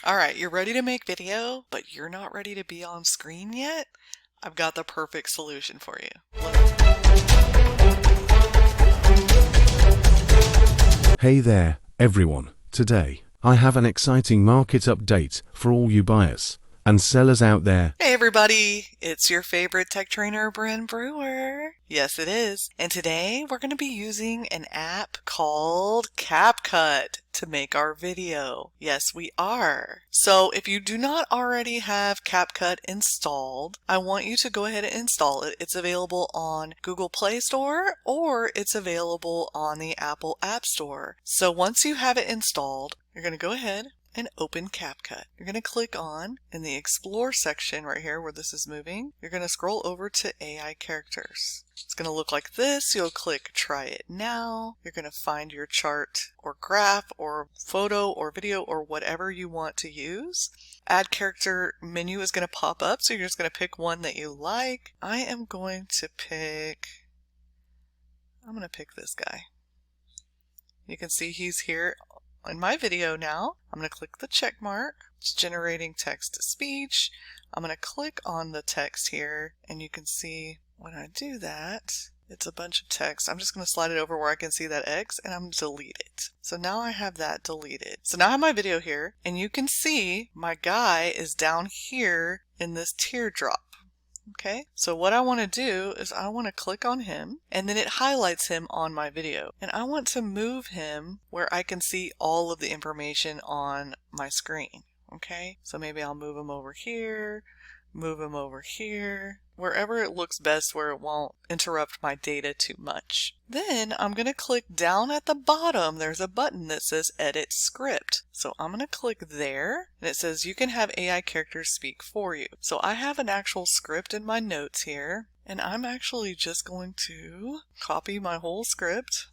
All right, you're ready to make video, but you're not ready to be on screen yet? I've got the perfect solution for you. Hey there, everyone. Today, I have an exciting market update for all you buyers and sellers out there. Hey everybody, it's your favorite tech trainer, Bren Brewer. Yes, it is. And today we're going to be using an app called CapCut to make our video. Yes, we are. So if you do not already have CapCut installed, I want you to go ahead and install it. It's available on Google Play Store or it's available on the Apple App Store. So once you have it installed, you're going to go ahead and open CapCut. You're going to click on in the Explore section right here where this is moving. You're going to scroll over to AI characters. It's going to look like this. You'll click Try It Now. You're going to find your chart or graph or photo or video or whatever you want to use. Add character menu is going to pop up, so you're just going to pick one that you like. I'm going to pick this guy. You can see he's here in my video now. I'm going to click the check mark. It's generating text to speech. I'm going to click on the text here, and you can see when I do that, it's a bunch of text. I'm just going to slide it over where I can see that X, and I'm going to delete it. So now I have that deleted. So now I have my video here, and you can see my guy is down here in this teardrop. Okay, so what I want to do is I want to click on him and then it highlights him on my video. And I want to move him where I can see all of the information on my screen. Okay, so maybe I'll move him over here, wherever it looks best where it won't interrupt my data too much. Then I'm going to click down at the bottom. There's a button that says Edit Script. So I'm going to click there and it says you can have AI characters speak for you. So I have an actual script in my notes here and I'm actually just going to copy my whole script.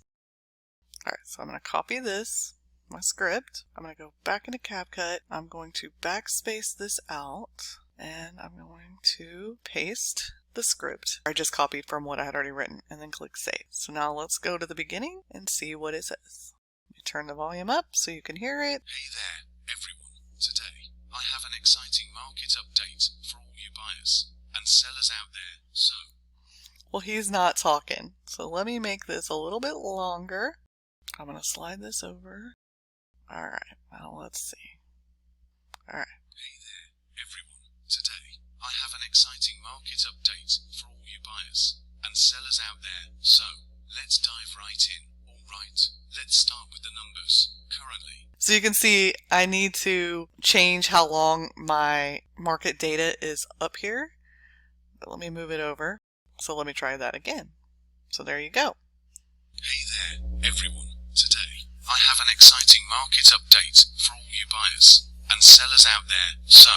Alright, so I'm going to copy this, my script. I'm going to go back into CapCut. I'm going to backspace this out. And I'm going to paste the script I just copied from what I had already written and then click save. So now let's go to the beginning and see what it says. You turn the volume up so you can hear it. Hey there, everyone. Today, I have an exciting market update for all you buyers and sellers out there. So, well, he's not talking. So let me make this a little bit longer. I'm going to slide this over. All right, now let's see. All right. Hey there, everyone. Today, I have an exciting market update for all you buyers and sellers out there. So, let's dive right in. Alright, let's start with the numbers. Currently, so you can see I need to change how long my market data is up here. But let me move it over. So let me try that again. So there you go. Hey there, everyone. Today, I have an exciting market update for all you buyers and sellers out there. So,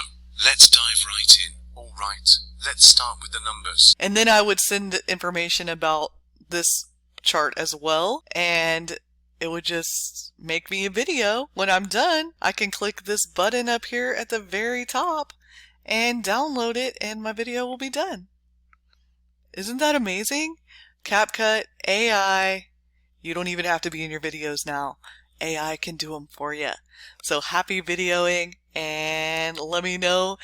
let's dive right in. Alright, let's start with the numbers. And then I would send information about this chart as well, and it would just make me a video. When I'm done, I can click this button up here at the very top and download it, and my video will be done. Isn't that amazing? CapCut AI. You don't even have to be in your videos now. AI can do them for you. So happy videoing, and let me know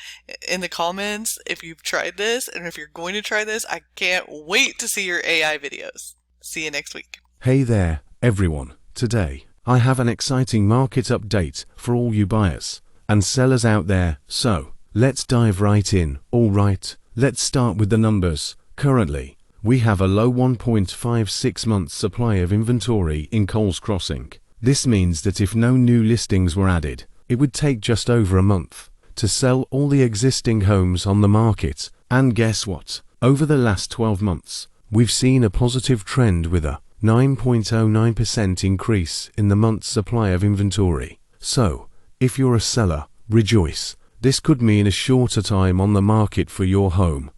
in the comments if you've tried this, and if you're going to try this. I can't wait to see your AI videos. See you next week. Hey there, everyone. Today, I have an exciting market update for all you buyers and sellers out there. So, let's dive right in. Alright, let's start with the numbers. Currently, we have a low 1.56 months supply of inventory in Coles Crossing. This means that if no new listings were added, it would take just over a month to sell all the existing homes on the market. And guess what? Over the last 12 months, we've seen a positive trend with a 9.09% increase in the month's supply of inventory. So, if you're a seller, rejoice. This could mean a shorter time on the market for your home.